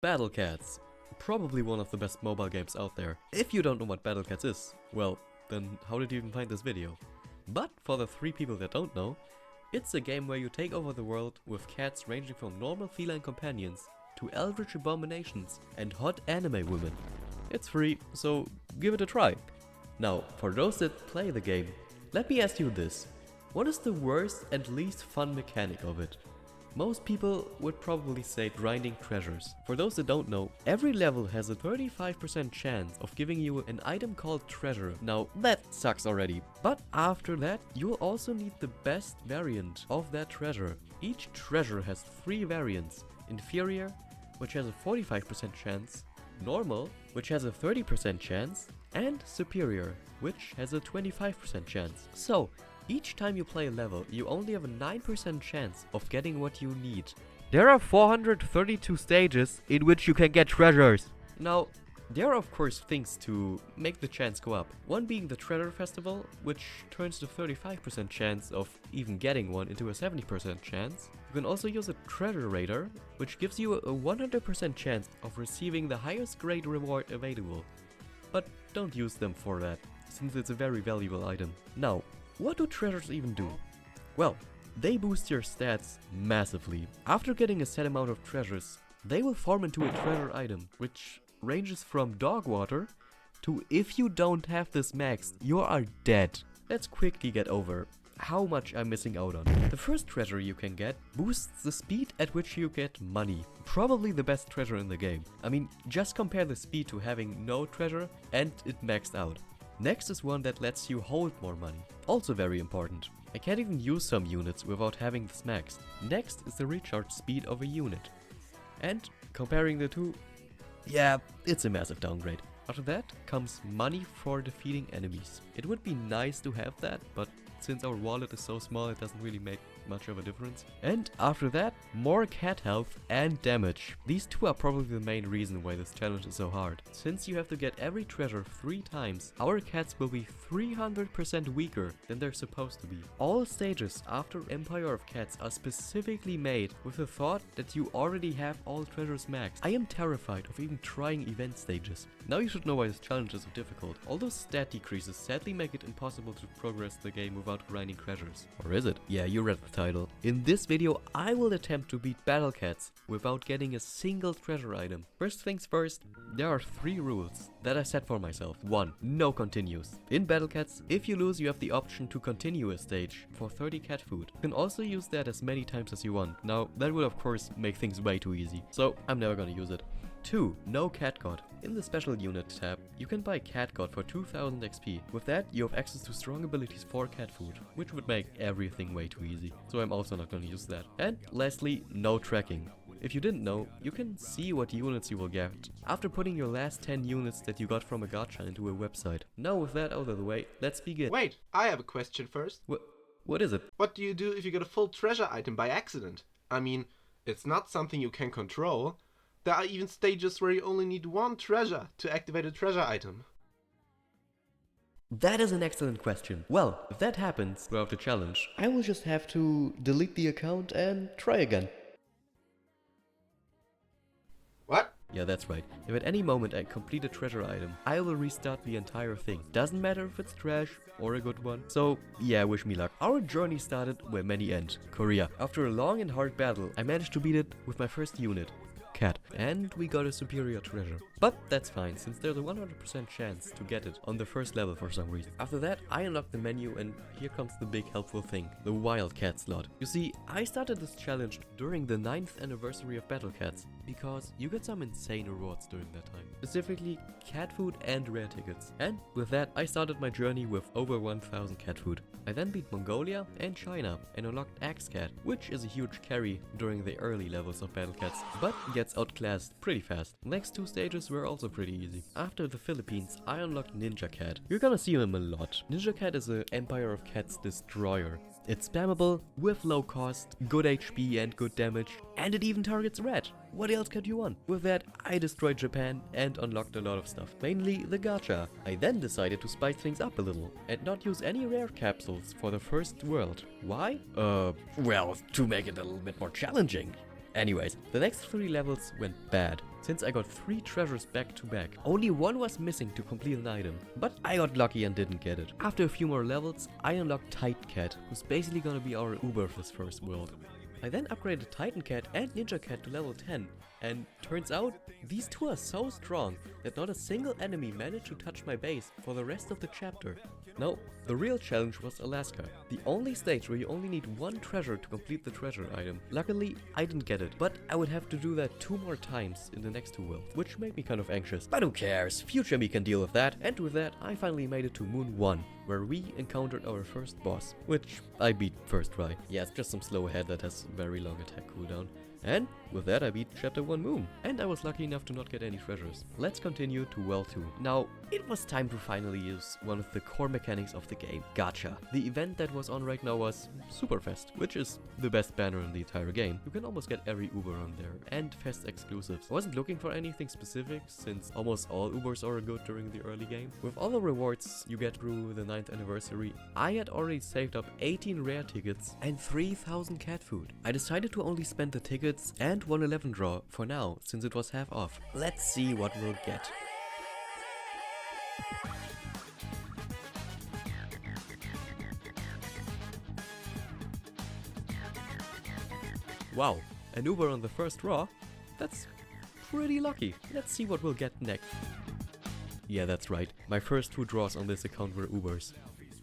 Battle Cats. Probably one of the best mobile games out there. If you don't know what Battle Cats is, well, then how did you even find this video? But for the 3 people that don't know, it's a game where you take over the world with cats ranging from normal feline companions to eldritch abominations and hot anime women. It's free, so give it a try. Now, for those that play the game, let me ask you this. What is the worst and least fun mechanic of it? Most people would probably say grinding treasures. For those that don't know, every level has a 35% chance of giving you an item called treasure. Now that sucks already. But after that, you'll also need the best variant of that treasure. Each treasure has 3 variants. Inferior, which has a 45% chance, normal, which has a 30% chance, and superior, which has a 25% chance. So, each time you play a level, you only have a 9% chance of getting what you need. There are 432 stages in which you can get treasures. Now, there are of course things to make the chance go up. One being the treasure festival, which turns the 35% chance of even getting one into a 70% chance. You can also use a treasure raider, which gives you a 100% chance of receiving the highest grade reward available. But don't use them for that, since it's a very valuable item. Now, what do treasures even do? Well, they boost your stats massively. After getting a set amount of treasures, they will form into a treasure item, which ranges from dog water to if you don't have this maxed, you are dead. Let's quickly get over how much I'm missing out on. The first treasure you can get boosts the speed at which you get money. Probably the best treasure in the game. I mean, just compare the speed to having no treasure and it maxed out. Next is one that lets you hold more money. Also very important. I can't even use some units without having this maxed. Next is the recharge speed of a unit. And comparing the two, yeah, it's a massive downgrade. After that comes money for defeating enemies. It would be nice to have that, but since our wallet is so small, it doesn't really make much of a difference. And after that, more cat health and damage. These two are probably the main reason why this challenge is so hard. Since you have to get every treasure 3 times, our cats will be 300% weaker than they're supposed to be. All stages after Empire of Cats are specifically made with the thought that you already have all treasures maxed. I am terrified of even trying event stages. Now you should know why this challenge is so difficult. All those stat decreases sadly make it impossible to progress the game without grinding treasures. Or is it? Yeah, you read the title. In this video, I will attempt to beat Battle Cats without getting a single treasure item. First things first, there are 3 rules that I set for myself. 1. No continues. In Battle Cats, if you lose, you have the option to continue a stage for 30 cat food. You can also use that as many times as you want. Now, that will of course make things way too easy, so I'm never gonna use it. 2. No Cat God. In the special unit tab, you can buy Cat God for 2000 XP. With that, you have access to strong abilities for cat food, which would make everything way too easy. So I'm also not going to use that. And lastly, no tracking. If you didn't know, you can see what units you will get after putting your last 10 units that you got from a gacha into a website. Now with that out of the way, let's begin. Wait, I have a question first. What is it? What do you do if you get a full treasure item by accident? I mean, it's not something you can control. There are even stages where you only need 1 treasure to activate a treasure item. That is an excellent question. Well, if that happens throughout the challenge, I will just have to delete the account and try again. What? Yeah, that's right. If at any moment I complete a treasure item, I will restart the entire thing. Doesn't matter if it's trash or a good one. So yeah, wish me luck. Our journey started where many end, Korea. After a long and hard battle, I managed to beat it with my first unit. Cat. And we got a superior treasure. But that's fine, since there's a 100% chance to get it on the first level for some reason. After that, I unlocked the menu and here comes the big helpful thing, the Wildcat slot. You see, I started this challenge during the 9th anniversary of Battle Cats, because you get some insane rewards during that time. Specifically, cat food and rare tickets. And with that, I started my journey with over 1000 cat food. I then beat Mongolia and China and unlocked Axe-Cat, which is a huge carry during the early levels of Battle Cats, but gets outclassed pretty fast. Next 2 stages were also pretty easy. After the Philippines, I unlocked Ninja Cat. You're gonna see him a lot. Ninja Cat is an Empire of Cats destroyer. It's spammable, with low cost, good HP and good damage, and it even targets red. What else could you want? With that, I destroyed Japan and unlocked a lot of stuff, mainly the gacha. I then decided to spice things up a little and not use any rare capsules for the first world. Why? Well, to make it a little bit more challenging. Anyways, the next 3 levels went bad. since I got 3 treasures back to back. Only one was missing to complete an item, but I got lucky and didn't get it. After a few more levels, I unlocked Titan Cat, who's basically gonna be our Uber of this first world. I then upgraded Titan Cat and Ninja Cat to level 10, and turns out these two are so strong that not a single enemy managed to touch my base for the rest of the chapter. Now, the real challenge was Alaska, the only stage where you only need 1 treasure to complete the treasure item. Luckily, I didn't get it, but I would have to do that 2 more times in the next 2 worlds, which made me kind of anxious. But who cares, future me can deal with that, and with that I finally made it to Moon 1, where we encountered our first boss, which I beat first try. Yeah, it's just some slow head that has very long attack cooldown. And with that I beat Chapter 1 Moon, and I was lucky enough to not get any treasures. Let's continue to World 2. Now, it was time to finally use one of the core mechanics of the game, Gacha. The event that was on right now was Superfest, which is the best banner in the entire game. You can almost get every Uber on there, and Fest exclusives. I wasn't looking for anything specific, since almost all Ubers are good during the early game. With all the rewards you get through the 9th anniversary, I had already saved up 18 rare tickets and 3000 cat food. I decided to only spend the tickets and 111 draw for now, since it was half off. Let's see what we'll get. Wow, an Uber on the first draw? That's pretty lucky. Let's see what we'll get next. Yeah, that's right. My first 2 draws on this account were Ubers.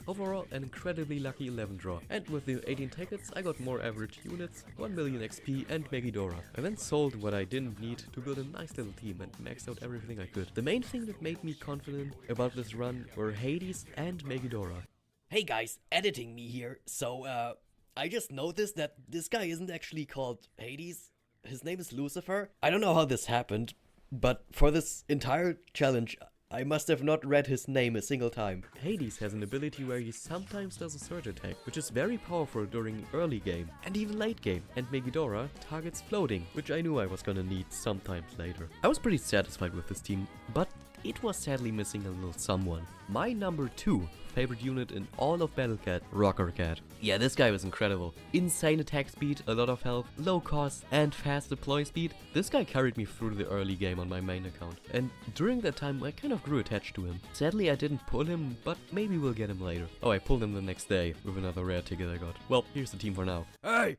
Overall, an incredibly lucky 11 draw, and with the 18 tickets I got more average units, 1 million XP and Megidora. I then sold what I didn't need to build a nice little team and maxed out everything I could. The main thing that made me confident about this run were Hades and Megidora. Hey guys, editing me here. So, I just noticed that this guy isn't actually called Hades. His name is Lucifer. I don't know how this happened, but for this entire challenge, I must have not read his name a single time. Hades has an ability where he sometimes does a surge attack, which is very powerful during early game and even late game. And Megidora targets floating, which I knew I was gonna need sometimes later. I was pretty satisfied with this team, but it was sadly missing a little someone. My number 2 favorite unit in all of Battlecat, Rocker Cat. Yeah, this guy was incredible. Insane attack speed, a lot of health, low cost and fast deploy speed. This guy carried me through the early game on my main account, and during that time I kind of grew attached to him. Sadly I didn't pull him, but maybe we'll get him later. Oh, I pulled him the next day with another rare ticket I got. Well, here's the team for now. Hey!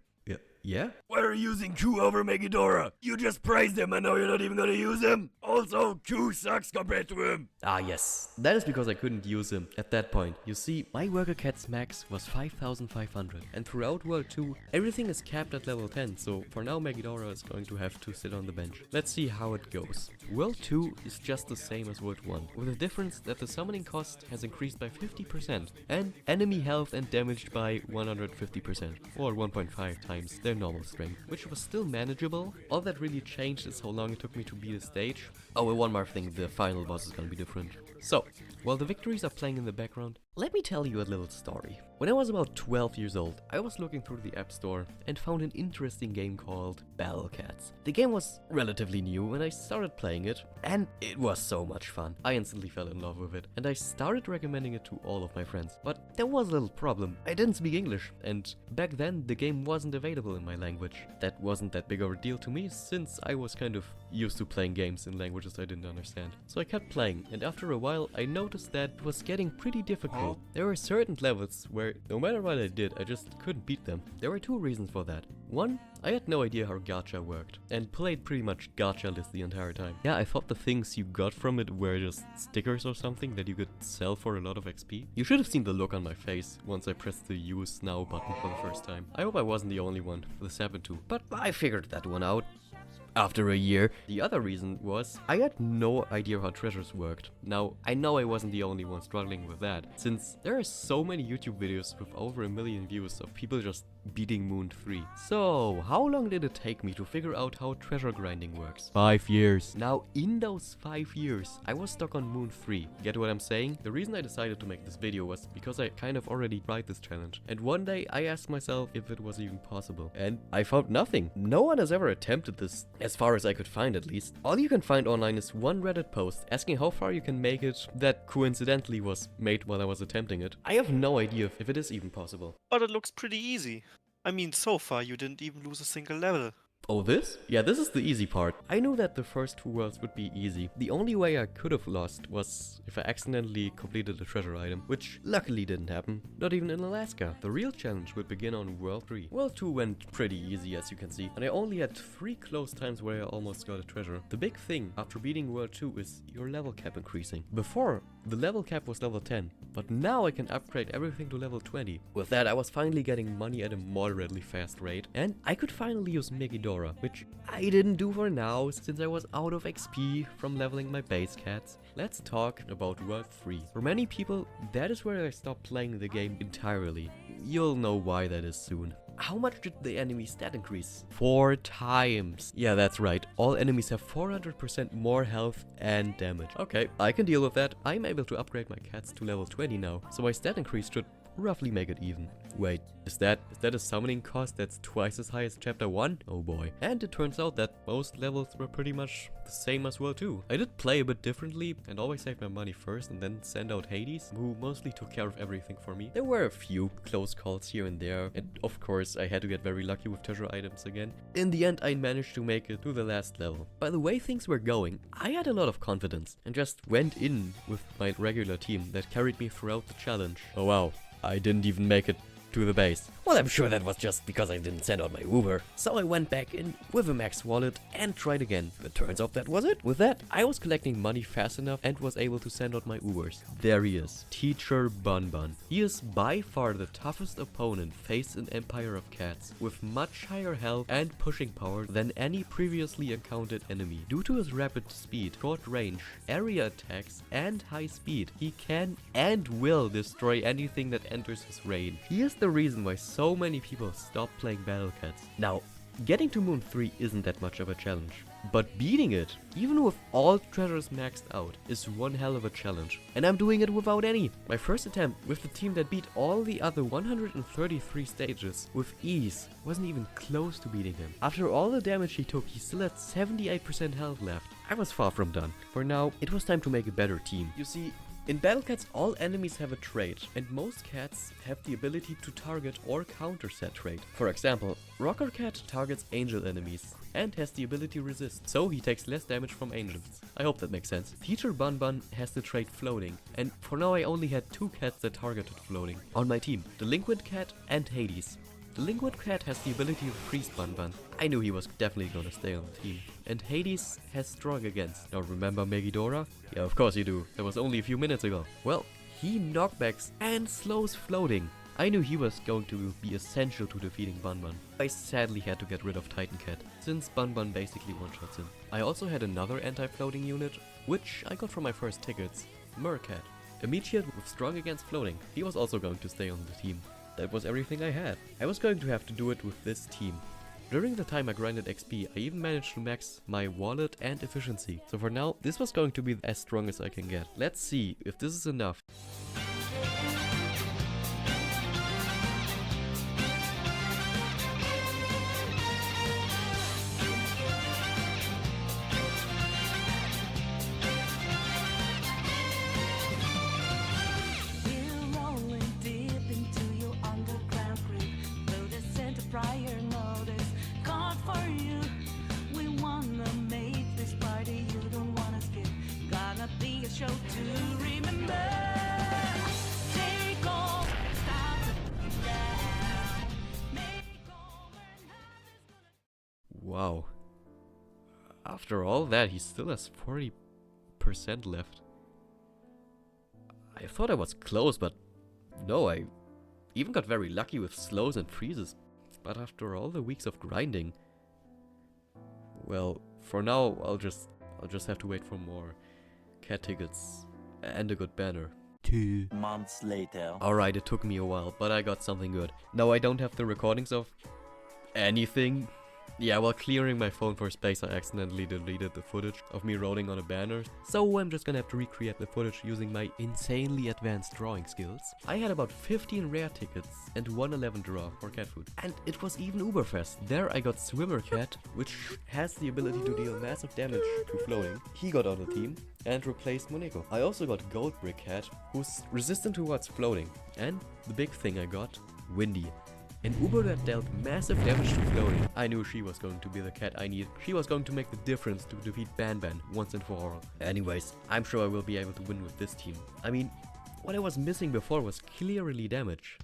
Yeah? Why are you using Q over Megidora? You just praised him, I know you're not even gonna use him. Also, Q sucks compared to him. Ah yes, that is because I couldn't use him at that point. You see, my Worker Cat's max was 5500, and throughout World 2, everything is capped at level 10, so for now Megidora is going to have to sit on the bench. Let's see how it goes. World 2 is just the same as World 1, with the difference that the summoning cost has increased by 50%, and enemy health and damage by 150%, or 1.5 times their normal strength, which was still manageable. All that really changed is how long it took me to beat a stage. Oh, and one more thing, the final boss is gonna be different. So, while the victories are playing in the background, let me tell you a little story. When I was about 12 years old, I was looking through the App Store and found an interesting game called Battle Cats. The game was relatively new when I started playing it, and it was so much fun. I instantly fell in love with it, and I started recommending it to all of my friends. But there was a little problem. I didn't speak English, and back then the game wasn't available in my language. That wasn't that big of a deal to me, since I was kind of used to playing games in languages I didn't understand. So I kept playing, and after a while I noticed that it was getting pretty difficult. There were certain levels where no matter what I did, I just couldn't beat them. There were 2 reasons for that. One, I had no idea how gacha worked, and played pretty much gacha list the entire time. Yeah, I thought the things you got from it were just stickers or something that you could sell for a lot of XP. You should have seen the look on my face once I pressed the use now button for the first time. I hope I wasn't the only one this happened to, but I figured that one out after a year. The other reason was I had no idea how treasures worked. Now, I know I wasn't the only one struggling with that, since there are so many YouTube videos with over 1 million views of people just beating Moon 3. So, how long did it take me to figure out how treasure grinding works? 5 years. Now, in those 5 years, I was stuck on Moon 3. Get what I'm saying? The reason I decided to make this video was because I kind of already tried this challenge. And one day, I asked myself if it was even possible. And I found nothing. No one has ever attempted this, as far as I could find at least. All you can find online is one Reddit post asking how far you can make it that coincidentally was made while I was attempting it. I have no idea if it is even possible. But it looks pretty easy. I mean, so far you didn't even lose a single level. Oh, this? Yeah, this is the easy part. I knew that the first 2 worlds would be easy. The only way I could have lost was if I accidentally completed a treasure item, which luckily didn't happen, not even in Alaska. The real challenge would begin on World 3. World 2 went pretty easy, as you can see, and I only had 3 close times where I almost got a treasure. The big thing after beating World 2 is your level cap increasing. Before, the level cap was level 10, but now I can upgrade everything to level 20. With that, I was finally getting money at a moderately fast rate, and I could finally use Megidora, which I didn't do for now since I was out of XP from leveling my base cats. Let's talk about World 3. For many people, that is where I stopped playing the game entirely. You'll know why that is soon. How much did the enemy stat increase? 4 times. Yeah, that's right. All enemies have 400% more health and damage. Okay, I can deal with that. I'm able to upgrade my cats to level 20 now, so my stat increase should roughly make it even. Wait, is that a summoning cost that's twice as high as chapter 1? Oh boy. And it turns out that most levels were pretty much the same as World 2. I did play a bit differently and always saved my money first and then send out Hades, who mostly took care of everything for me. There were a few close calls here and there, and of course I had to get very lucky with treasure items again. In the end, I managed to make it to the last level. By the way things were going, I had a lot of confidence and just went in with my regular team that carried me throughout the challenge. Oh wow, I didn't even make it to the base. Well, I'm sure that was just because I didn't send out my Uber. So I went back in with a max wallet and tried again. It turns out that was it. With that, I was collecting money fast enough and was able to send out my Ubers. There he is, Teacher Bun Bun. He is by far the toughest opponent faced in Empire of Cats, with much higher health and pushing power than any previously encountered enemy. Due to his rapid speed, short range, area attacks, and high speed, he can and will destroy anything that enters his range. He is the reason why so many people stop playing Battle Cats. Now, getting to Moon 3 isn't that much of a challenge, but beating it, even with all treasures maxed out, is one hell of a challenge. And I'm doing it without any. My first attempt with the team that beat all the other 133 stages with ease wasn't even close to beating him. After all the damage he took, he still had 78% health left. I was far from done. For now, it was time to make a better team. You see, in Battle Cats, all enemies have a trait, and most cats have the ability to target or counter said trait. For example, Rocker Cat targets angel enemies and has the ability resist, so he takes less damage from angels. I hope that makes sense. Teacher Bun Bun has the trait floating, and for now I only had 2 cats that targeted floating on my team, the Liquid Cat and Hades. The Liquid Cat has the ability to freeze Bun Bun. I knew he was definitely gonna stay on the team. And Hades has strong against. Now remember Megidora? Yeah, of course you do. That was only a few minutes ago. Well, he knockbacks and slows floating. I knew he was going to be essential to defeating Bun Bun. I sadly had to get rid of Titan Cat, since Bun Bun basically one-shots him. I also had another anti-floating unit, which I got from my first tickets, Mercat. A Meteor with strong against floating. He was also going to stay on the team. That was everything I had. I was going to have to do it with this team. During the time I grinded XP, I even managed to max my wallet and efficiency. So for now, this was going to be as strong as I can get. Let's see if this is enough. Wow. After all that, he still has 40% left. I thought I was close, but no, I even got very lucky with slows and freezes. But after all the weeks of grinding, well, for now I'll just have to wait for more cat tickets and a good banner. 2 months later. Alright, it took me a while, but I got something good. Now I don't have the recordings of anything. Yeah, while clearing my phone for space, I accidentally deleted the footage of me rolling on a banner. So I'm just gonna have to recreate the footage using my insanely advanced drawing skills. I had about 15 rare tickets and 111 draw for cat food. And it was even uber fast. There I got Swimmer Cat, which has the ability to deal massive damage to floating. He got on the team and replaced Moneko. I also got Gold Brick Cat, who's resistant towards floating. And the big thing I got, Windy. An Uber that dealt massive damage to floating. I knew she was going to be the cat I needed. She was going to make the difference to defeat Ban Ban once and for all. Anyways, I'm sure I will be able to win with this team. I mean, what I was missing before was clearly damage.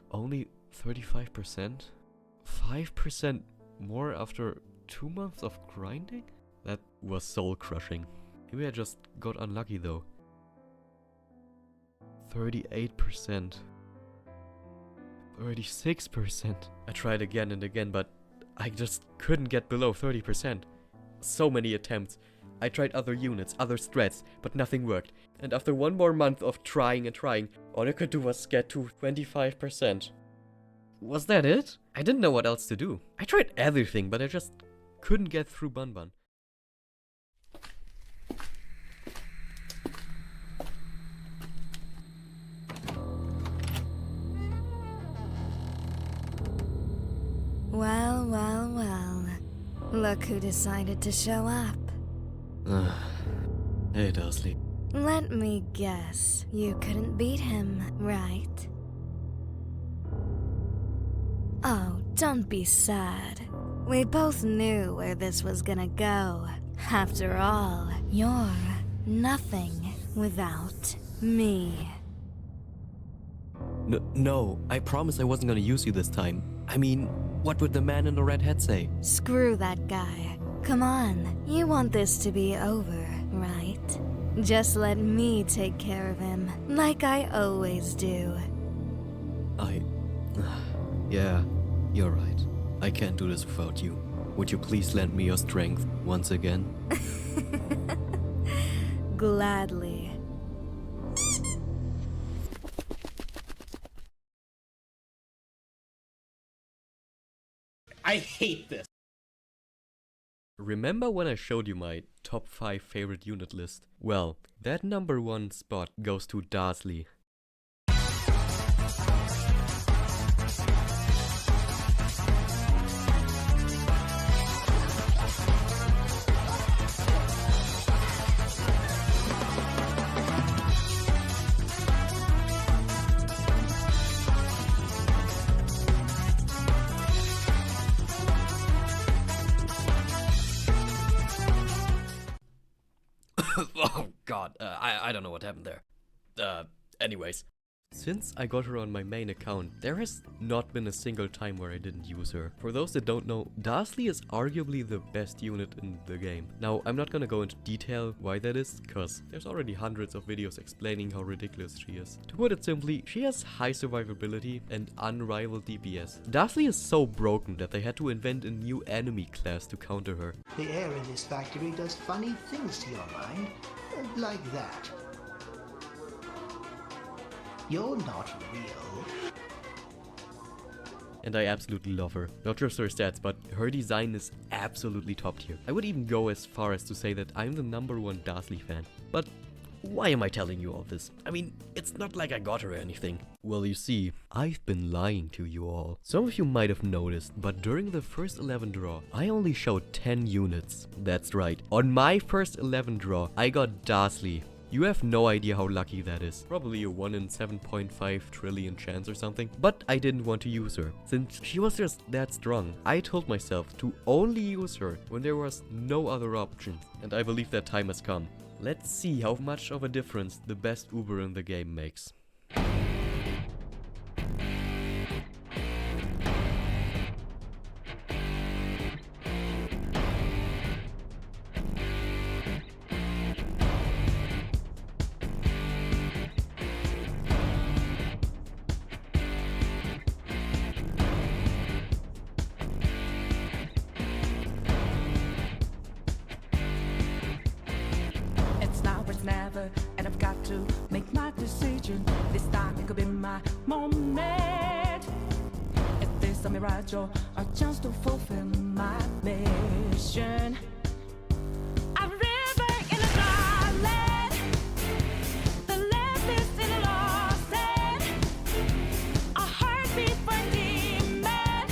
Only 35%? 5% more after 2 months of grinding? That was soul crushing. Maybe I just got unlucky though. 38%. 36%. I tried again and again, but I just couldn't get below 30%. So many attempts. I tried other units, other strats, but nothing worked. And after 1 more month of trying and trying, all I could do was get to 25%. Was that it? I didn't know what else to do. I tried everything, but I just couldn't get through Bun Bun. Well, well, well. Look who decided to show up. Hey, Dasli. Let me guess, you couldn't beat him, right? Oh, don't be sad. We both knew where this was gonna go. After all, you're nothing without me. No, I promised I wasn't gonna use you this time. I mean, what would the man in the red hat say? Screw that guy. Come on, you want this to be over, right? Just let me take care of him, like I always do. Yeah, you're right. I can't do this without you. Would you please lend me your strength once again? Gladly. I hate this. Remember when I showed you my top 5 favorite unit list? Well, that number 1 spot goes to Dasli. Oh god, I don't know what happened there. Anyways. Since I got her on my main account, there has not been a single time where I didn't use her. For those that don't know, Dasli is arguably the best unit in the game. Now, I'm not gonna go into detail why that is, cause there's already hundreds of videos explaining how ridiculous she is. To put it simply, she has high survivability and unrivaled DPS. Dasli is so broken that they had to invent a new enemy class to counter her. The air in this factory does funny things to your mind, like that. You're not real. And I absolutely love her. Not just her stats, but her design is absolutely top tier. I would even go as far as to say that I'm the #1 Dasli fan. But why am I telling you all this? I mean, it's not like I got her or anything. Well, you see, I've been lying to you all. Some of you might have noticed, but during the first 11 draw, I only showed 10 units. That's right. On my first 11 draw, I got Dasli. You have no idea how lucky that is. Probably a 1 in 7.5 trillion chance or something. But I didn't want to use her. Since she was just that strong, I told myself to only use her when there was no other option. And I believe that time has come. Let's see how much of a difference the best Uber in the game makes. Never, and I've got to make my decision. This time it could be my moment. Is this a mirage or a chance to fulfill my mission? A river in a dry land, the left is in a lost end, a heartbeat for a demon,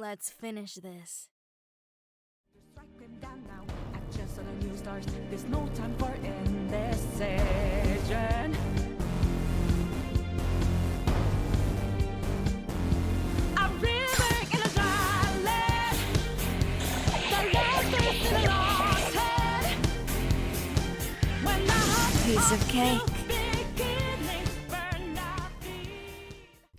Let's finish this. Strike him down now. I just saw the new stars. There's no time for indecision. I'm river in a dry land. The last is in a lost head. When the heart Piece of cake. beginnings burn out deep.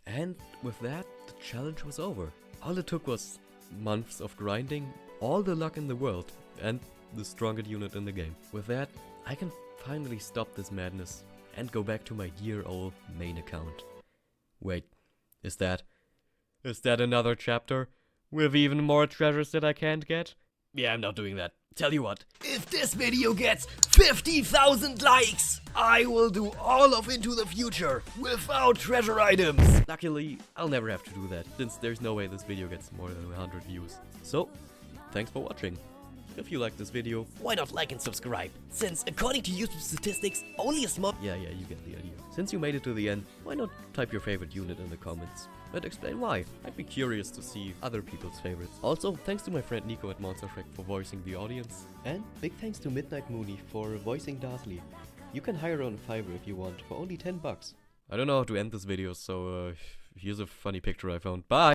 And with that, the challenge was over. All it took was months of grinding, all the luck in the world, and the strongest unit in the game. With that, I can finally stop this madness and go back to my year-old main account. Wait, is that another chapter? With even more treasures that I can't get? Yeah, I'm not doing that. Tell you what, if this video gets 50,000 likes, I will do all of Into the Future without treasure items. Luckily, I'll never have to do that, since there's no way this video gets more than 100 views. So, thanks for watching. If you like this video, Why not like and subscribe? Since according to YouTube statistics, only a small yeah, you get the idea. Since you made it to the end, why not type your favorite unit in the comments? And explain why. I'd be curious to see other people's favorites. Also, thanks to my friend Nico at Monster Shrek for voicing the audience. And big thanks to Midnight Mooney for voicing Dasli. You can hire her on Fiverr if you want, for only $10. I don't know how to end this video, so here's a funny picture I found. Bye!